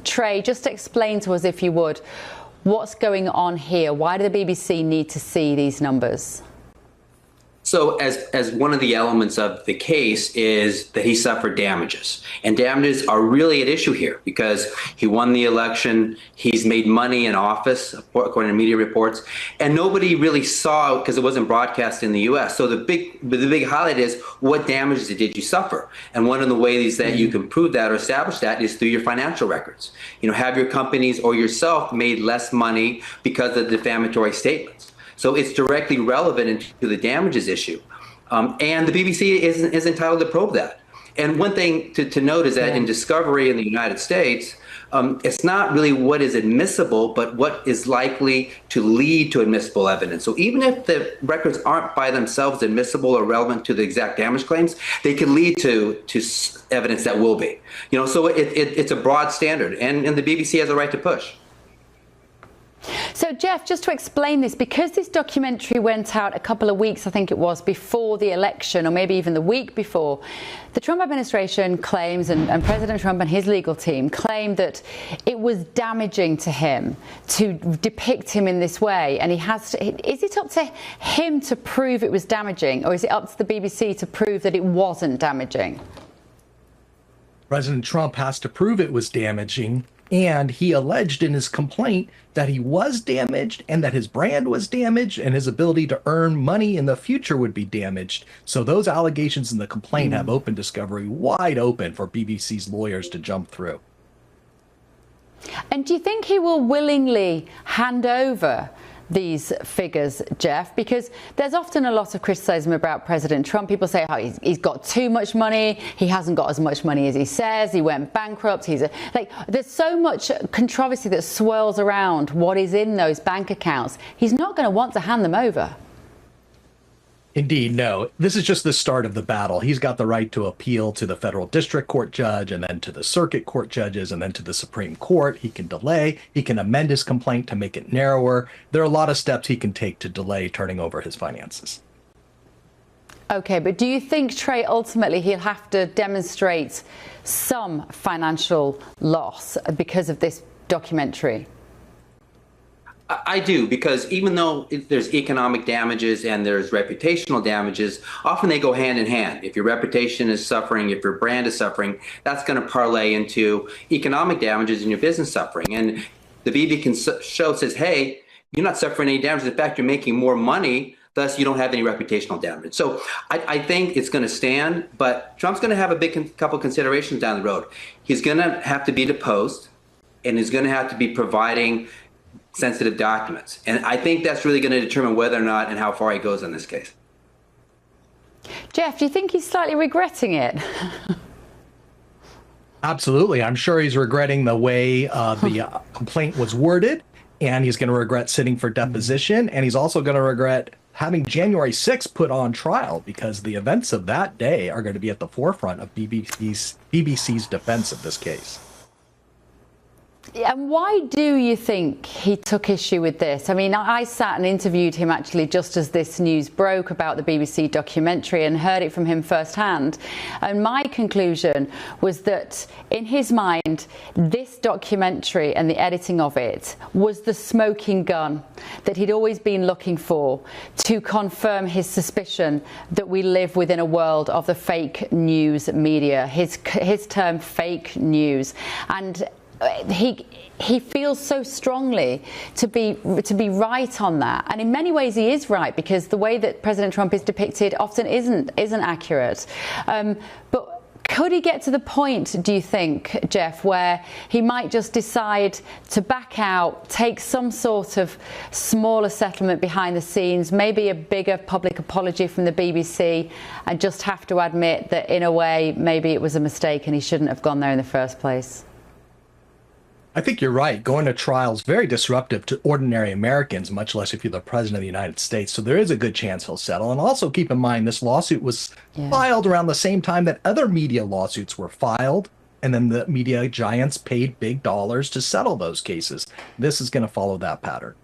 Trey, just explain to us, if you would, what's going on here. Why do the BBC need to see these numbers? So as one of the elements of the case is that he suffered damages. And damages are really at issue here because he won the election, he's made money in office, according to media reports, and nobody really saw because it wasn't broadcast in the US. So the big highlight is, what damages did you suffer? And one of the ways that you can prove that or establish that is through your financial records. You know, have your companies or yourself made less money because of defamatory statements? So it's directly relevant to the damages issue. And the BBC is entitled to probe that. And one thing to note is that in discovery in the United States, it's not really what is admissible, but what is likely to lead to admissible evidence. So even if the records aren't by themselves admissible or relevant to the exact damage claims, they can lead to evidence that will be. You know, so it's a broad standard, and the BBC has a right to push. So, Jeff, just to explain this, because this documentary went out a couple of weeks, I think it was, before the election, or maybe even the week before, the Trump administration claims, and President Trump and his legal team claim that it was damaging to him to depict him in this way. And he has to, is it up to him to prove it was damaging, or is it up to the BBC to prove that it wasn't damaging? President Trump has to prove it was damaging. And he alleged in his complaint that he was damaged and that his brand was damaged and his ability to earn money in the future would be damaged. So those allegations in the complaint have open discovery wide open for BBC's lawyers to jump through. And do you think he will willingly hand over these figures, Jeff? Because there's often a lot of criticism about President Trump. People say how he's got too much money, he hasn't got as much money as he says, he went bankrupt, there's so much controversy that swirls around what is in those bank accounts. He's not going to want to hand them over. Indeed, no. This is just the start of the battle. He's got the right to appeal to the federal district court judge and then to the circuit court judges and then to the Supreme Court. He can delay. He can amend his complaint to make it narrower. There are a lot of steps he can take to delay turning over his finances. Okay, but do you think, Trey, ultimately he'll have to demonstrate some financial loss because of this documentary? I do, because even though there's economic damages and there's reputational damages, often they go hand in hand. If your reputation is suffering, if your brand is suffering, that's going to parlay into economic damages and your business suffering. And the BBC show says, hey, you're not suffering any damage. In fact, you're making more money. Thus, you don't have any reputational damage. So I think it's going to stand, but Trump's going to have a couple considerations down the road. He's going to have to be deposed, and he's going to have to be providing sensitive documents. And I think that's really going to determine whether or not and how far he goes in this case. Jeff, do you think he's slightly regretting it? Absolutely. I'm sure he's regretting the way the complaint was worded, and he's going to regret sitting for deposition, and he's also going to regret having January 6th put on trial, because the events of that day are going to be at the forefront of BBC's defense of this case. And why do you think he took issue with this? I mean, I sat and interviewed him actually just as this news broke about the BBC documentary and heard it from him firsthand. And my conclusion was that in his mind, this documentary and the editing of it was the smoking gun that he'd always been looking for to confirm his suspicion that we live within a world of the fake news media, his term fake news. And he feels so strongly to be right on that, and in many ways he is right, because the way that President Trump is depicted often isn't accurate. But could he get to the point, do you think, Jeff, where he might just decide to back out, take some sort of smaller settlement behind the scenes, maybe a bigger public apology from the BBC, and just have to admit that in a way maybe it was a mistake and he shouldn't have gone there in the first place? I think you're right. Going to trial is very disruptive to ordinary Americans, much less if you're the president of the United States. So there is a good chance he'll settle. And also keep in mind, this lawsuit was filed around the same time that other media lawsuits were filed. And then the media giants paid big dollars to settle those cases. This is going to follow that pattern.